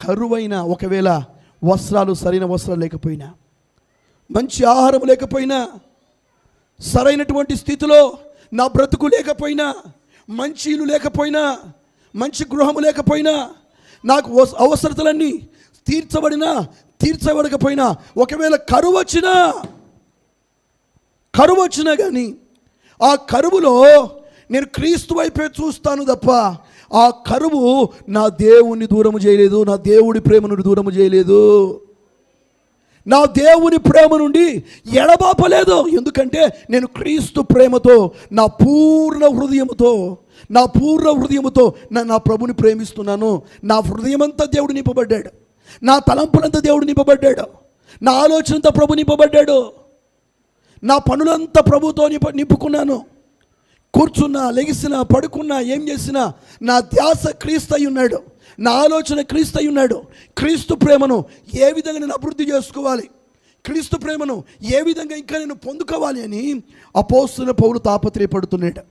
కరువైన, ఒకవేళ వస్త్రాలు, సరైన వస్త్రాలు లేకపోయినా, మంచి ఆహారం లేకపోయినా, సరైనటువంటి స్థితిలో నా బ్రతుకు లేకపోయినా, మంచి ఇల్లు లేకపోయినా, మంచి గృహము లేకపోయినా, నాకు అవసరతలన్నీ తీర్చబడకపోయినా, ఒకవేళ కరువు వచ్చినా కానీ ఆ కరువులో నేను క్రీస్తు వైపే చూస్తాను తప్ప ఆ కరువు నా దేవుని దూరము చేయలేదు, నా దేవుడి ప్రేమ నుండి దూరము చేయలేదు, నా దేవుని ప్రేమ నుండి ఎడబాపలేదు. ఎందుకంటే నేను క్రీస్తు ప్రేమతో నా పూర్ణ హృదయముతో నా ప్రభుని ప్రేమిస్తున్నాను. నా హృదయమంతా దేవుడు నింపబడ్డాడు, నా తలంపులంతా దేవుడు నింపబడ్డాడు, నా ఆలోచనంతా ప్రభు నింపబడ్డాడు, నా పనులంతా ప్రభుతో నింపుకున్నాను. కూర్చున్నా, లెగిసినా, పడుకున్నా, ఏం చేసినా నా ధ్యాస క్రీస్తు అయి ఉన్నాడు, నా ఆలోచన క్రీస్తు అయి ఉన్నాడు. క్రీస్తు ప్రేమను ఏ విధంగా నేను అభివృద్ధి చేసుకోవాలి, క్రీస్తు ప్రేమను ఏ విధంగా ఇంకా నేను పొందుకోవాలి అని అపోస్తలుడైన పౌలు తాపత్రయపడుతున్నాడు.